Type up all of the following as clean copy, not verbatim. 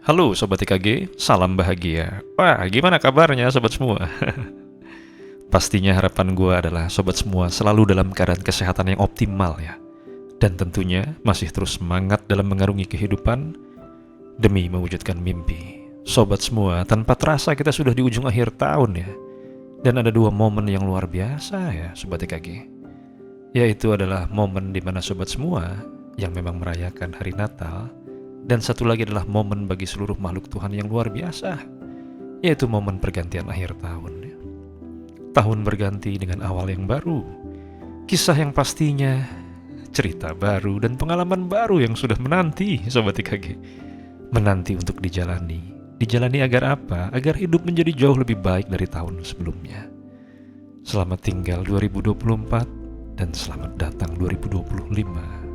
Halo Sobat IKG, salam bahagia. Wah, gimana kabarnya sobat semua? Pastinya harapan gue adalah sobat semua selalu dalam keadaan kesehatan yang optimal ya. Dan tentunya masih terus semangat dalam mengarungi kehidupan demi mewujudkan mimpi. Sobat semua, tanpa terasa kita sudah di ujung akhir tahun ya. Dan ada dua momen yang luar biasa ya Sobat IKG. Yaitu adalah momen di mana sobat semua yang memang merayakan hari Natal, dan satu lagi adalah momen bagi seluruh makhluk Tuhan yang luar biasa, yaitu momen pergantian akhir tahun. Tahun berganti dengan awal yang baru, kisah yang pastinya, cerita baru dan pengalaman baru yang sudah menanti Sobat IKG. Menanti untuk dijalani. Dijalani agar apa? Agar hidup menjadi jauh lebih baik dari tahun sebelumnya. Selamat tinggal 2024 dan selamat datang 2025.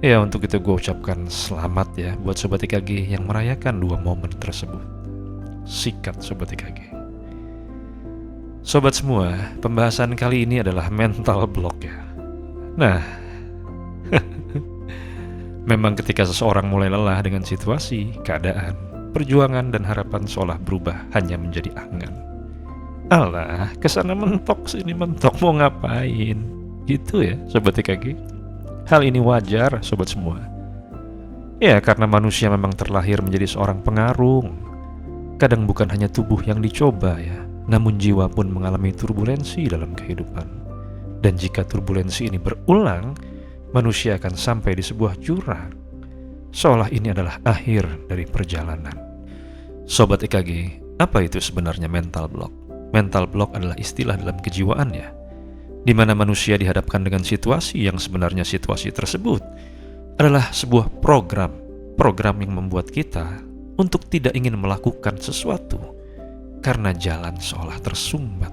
Ya, untuk itu gue ucapkan selamat ya buat Sobat IKG yang merayakan dua momen tersebut. Sikat Sobat IKG. Sobat semua, pembahasan kali ini adalah mental block ya. Nah, memang ketika seseorang mulai lelah dengan situasi, keadaan, perjuangan dan harapan seolah berubah hanya menjadi angan. Alah, kesana mentok sini mentok, mau ngapain? Gitu ya Sobat IKG. Hal ini wajar, sobat semua. Ya, karena manusia memang terlahir menjadi seorang pengarung. Kadang bukan hanya tubuh yang dicoba ya, namun jiwa pun mengalami turbulensi dalam kehidupan. Dan jika turbulensi ini berulang, manusia akan sampai di sebuah jurang. Seolah ini adalah akhir dari perjalanan. Sobat IKG, apa itu sebenarnya mental block? Mental block adalah istilah dalam kejiwaan ya, di mana manusia dihadapkan dengan situasi yang sebenarnya situasi tersebut adalah sebuah program yang membuat kita untuk tidak ingin melakukan sesuatu karena jalan seolah tersumbat,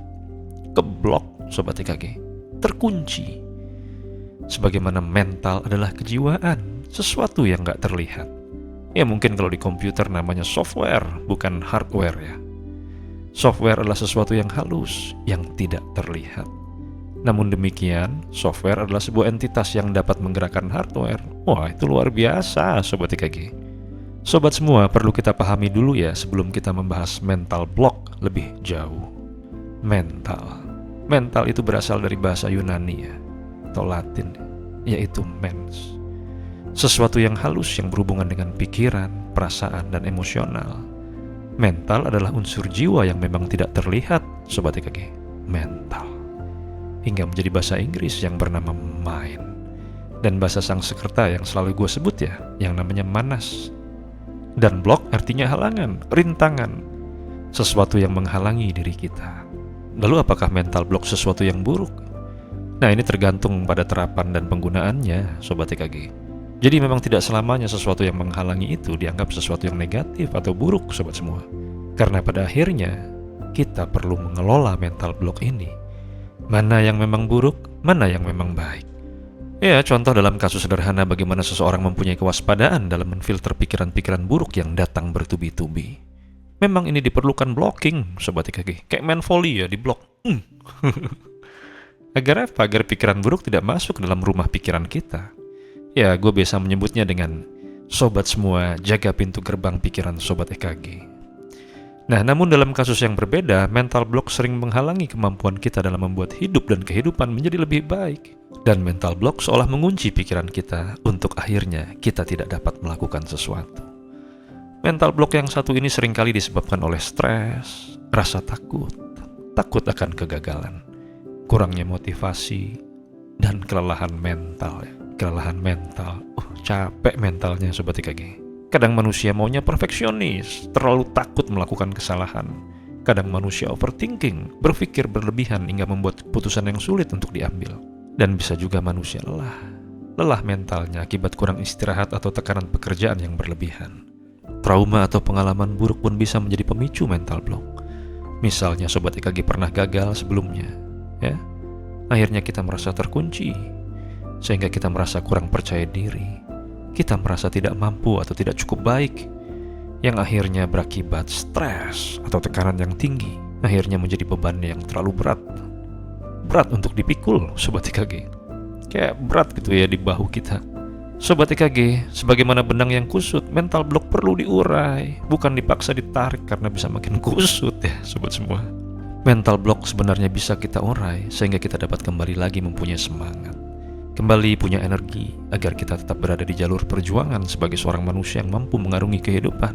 keblok Sobat IKG, terkunci. Sebagaimana mental adalah kejiwaan, sesuatu yang gak terlihat. Ya mungkin kalau di komputer namanya software, bukan hardware ya. Software adalah sesuatu yang halus, yang tidak terlihat. Namun demikian, software adalah sebuah entitas yang dapat menggerakkan hardware. Wah, itu luar biasa Sobat IKG. Sobat semua, perlu kita pahami dulu ya sebelum kita membahas mental block lebih jauh. Mental itu berasal dari bahasa Yunani ya, atau Latin, yaitu mens. Sesuatu yang halus yang berhubungan dengan pikiran, perasaan, dan emosional. Mental adalah unsur jiwa yang memang tidak terlihat Sobat IKG. Mental hingga menjadi bahasa Inggris yang bernama mind, dan bahasa Sanskerta yang selalu gue sebut ya, yang namanya manas. Dan block artinya halangan, rintangan, sesuatu yang menghalangi diri kita. Lalu apakah mental block sesuatu yang buruk? Nah, ini tergantung pada terapan dan penggunaannya Sobat IKG. Jadi memang tidak selamanya sesuatu yang menghalangi itu dianggap sesuatu yang negatif atau buruk Sobat semua. Karena pada akhirnya kita perlu mengelola mental block ini. Mana yang memang buruk, mana yang memang baik. Ya, contoh dalam kasus sederhana bagaimana seseorang mempunyai kewaspadaan dalam menfilter pikiran-pikiran buruk yang datang bertubi-tubi. Memang ini diperlukan blocking, Sobat IKG. Kayak main volley ya, di blok. Agar apa? Agar pikiran buruk tidak masuk ke dalam rumah pikiran kita. Ya, gue biasa menyebutnya dengan sobat semua, jaga pintu gerbang pikiran Sobat IKG. Nah, namun dalam kasus yang berbeda, mental block sering menghalangi kemampuan kita dalam membuat hidup dan kehidupan menjadi lebih baik. Dan mental block seolah mengunci pikiran kita untuk akhirnya kita tidak dapat melakukan sesuatu. Mental block yang satu ini seringkali disebabkan oleh stres, rasa takut akan kegagalan, kurangnya motivasi, dan kelelahan mental. Kelelahan mental, capek mentalnya Sobat IKG. Kadang manusia maunya perfeksionis, terlalu takut melakukan kesalahan. Kadang manusia overthinking, berpikir berlebihan hingga membuat keputusan yang sulit untuk diambil. Dan bisa juga manusia lelah mentalnya akibat kurang istirahat atau tekanan pekerjaan yang berlebihan. Trauma atau pengalaman buruk pun bisa menjadi pemicu mental block. Misalnya Sobat IKG pernah gagal sebelumnya, ya. Akhirnya kita merasa terkunci, sehingga kita merasa kurang percaya diri. Kita merasa tidak mampu atau tidak cukup baik, yang akhirnya berakibat stres atau tekanan yang tinggi, akhirnya menjadi beban yang terlalu berat untuk dipikul Sobat IKG. Kayak berat gitu ya di bahu kita. Sobat EKG, sebagaimana benang yang kusut, mental block perlu diurai, bukan dipaksa ditarik karena bisa makin kusut ya sobat semua. Mental block sebenarnya bisa kita urai sehingga kita dapat kembali lagi mempunyai semangat, kembali punya energi agar kita tetap berada di jalur perjuangan sebagai seorang manusia yang mampu mengarungi kehidupan.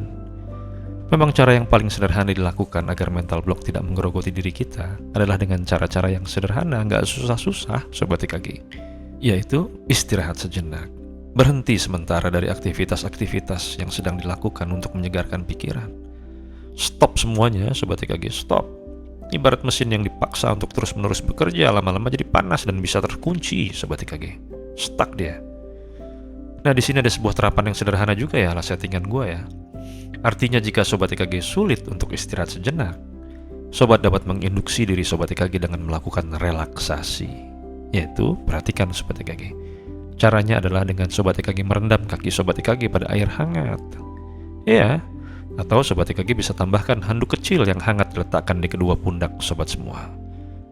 Memang cara yang paling sederhana dilakukan agar mental block tidak menggerogoti diri kita adalah dengan cara-cara yang sederhana, nggak susah-susah sobat EKG, yaitu istirahat sejenak. Berhenti sementara dari aktivitas-aktivitas yang sedang dilakukan untuk menyegarkan pikiran. Stop semuanya sobat EKG, stop. Ibarat mesin yang dipaksa untuk terus-menerus bekerja, lama-lama jadi panas dan bisa terkunci sobat EKG. Stuck dia. Nah, di sini ada sebuah terapan yang sederhana juga ya, ala settingan gua ya. Artinya jika sobat EKG sulit untuk istirahat sejenak, sobat dapat menginduksi diri sobat EKG dengan melakukan relaksasi. Yaitu, perhatikan sobat EKG. Caranya adalah dengan sobat EKG merendam kaki sobat EKG pada air hangat. Ya, atau sobat EKG bisa tambahkan handuk kecil yang hangat diletakkan di kedua pundak sobat semua.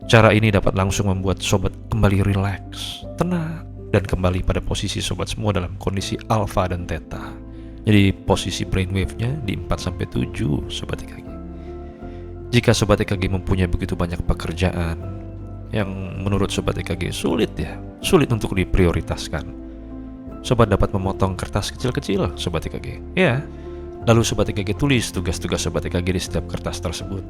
Cara ini dapat langsung membuat sobat kembali rileks, tenang, dan kembali pada posisi sobat semua dalam kondisi alfa dan theta. Jadi posisi brainwave-nya di 4-7 sobat EKG. Jika sobat EKG mempunyai begitu banyak pekerjaan yang menurut sobat EKG sulit untuk diprioritaskan, sobat dapat memotong kertas kecil-kecil sobat EKG. Ya, lalu sobat EKG tulis tugas-tugas sobat EKG di setiap kertas tersebut.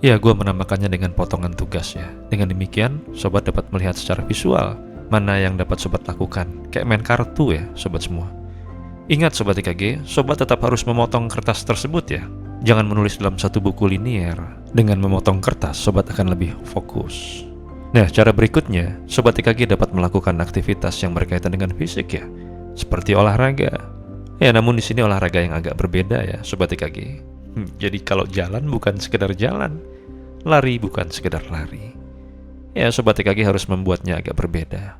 Ya, gue menamakannya dengan potongan tugas ya. Dengan demikian, sobat dapat melihat secara visual mana yang dapat sobat lakukan. Kayak main kartu ya, sobat semua. Ingat sobat EKG, sobat tetap harus memotong kertas tersebut ya. Jangan menulis dalam satu buku linier. Dengan memotong kertas, sobat akan lebih fokus. Nah, cara berikutnya, sobat EKG dapat melakukan aktivitas yang berkaitan dengan fisik ya. Seperti olahraga. Ya, namun di sini olahraga yang agak berbeda ya, sobat EKG. Jadi kalau jalan bukan sekedar jalan, lari bukan sekedar lari. Ya, sobat EKG harus membuatnya agak berbeda.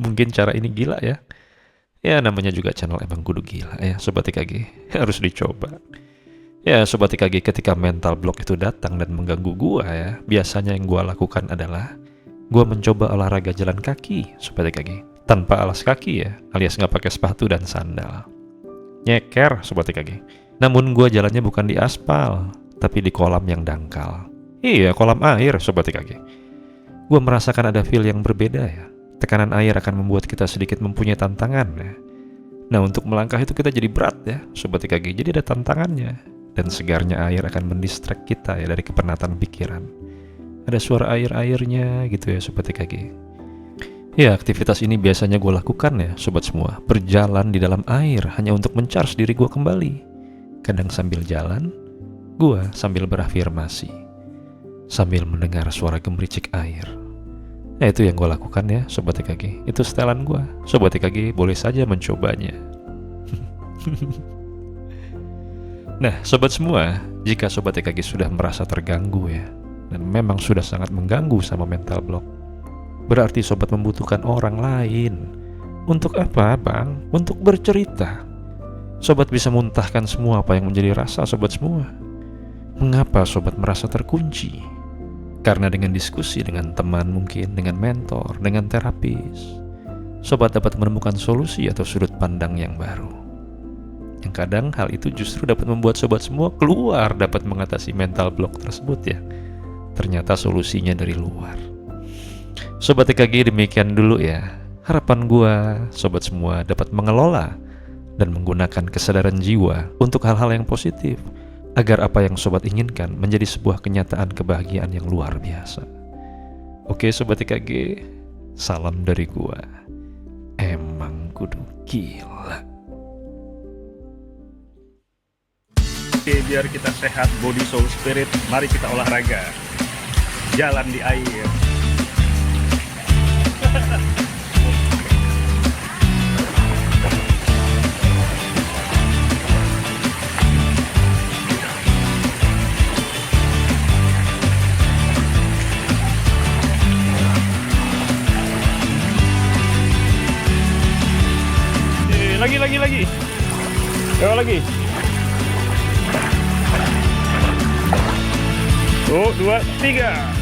Mungkin cara ini gila ya. Ya, namanya juga channel Emang Kudu Gila ya, sobat EKG. Harus dicoba. Ya, sobat EKG, ketika mental block itu datang dan mengganggu gua ya, biasanya yang gua lakukan adalah gua mencoba olahraga jalan kaki, sobat EKG. Tanpa alas kaki ya, alias nggak pakai sepatu dan sandal. Nyeker sobat EKG. Namun gua jalannya bukan di aspal, tapi di kolam yang dangkal. Iya, kolam air sobat EKG. Gua merasakan ada feel yang berbeda ya. Tekanan air akan membuat kita sedikit mempunyai tantangan ya. Nah, untuk melangkah itu kita jadi berat ya sobat EKG. Jadi ada tantangannya. Dan segarnya air akan mendistract kita ya dari kepenatan pikiran. Ada suara air-airnya gitu ya sobat EKG. Ya, aktivitas ini biasanya gue lakukan ya sobat semua. Berjalan di dalam air hanya untuk mencharge diri gue kembali. Kadang sambil jalan, gue sambil berafirmasi, sambil mendengar suara gemericik air. Nah, itu yang gue lakukan ya sobat EKG. Itu setelan gue. Sobat EKG boleh saja mencobanya. Nah, sobat semua, jika sobat EKG sudah merasa terganggu ya, dan memang sudah sangat mengganggu sama mental block, berarti sobat membutuhkan orang lain. Untuk apa, Bang? Untuk bercerita. Sobat bisa muntahkan semua apa yang menjadi rasa sobat semua. Mengapa sobat merasa terkunci? Karena dengan diskusi dengan teman mungkin, dengan mentor, dengan terapis, sobat dapat menemukan solusi atau sudut pandang yang baru. Yang kadang hal itu justru dapat membuat sobat semua keluar dapat mengatasi mental block tersebut ya. Ternyata solusinya dari luar. Sobat EKG, demikian dulu ya. Harapan gua, sobat semua dapat mengelola dan menggunakan kesadaran jiwa untuk hal-hal yang positif, agar apa yang sobat inginkan menjadi sebuah kenyataan kebahagiaan yang luar biasa. Oke sobat EKG, salam dari gua, Emang Kudu Gila. Oke, biar kita sehat body, soul, spirit, mari kita olahraga. Jalan di air. Lagi. Coba lagi. 1, 2, 3.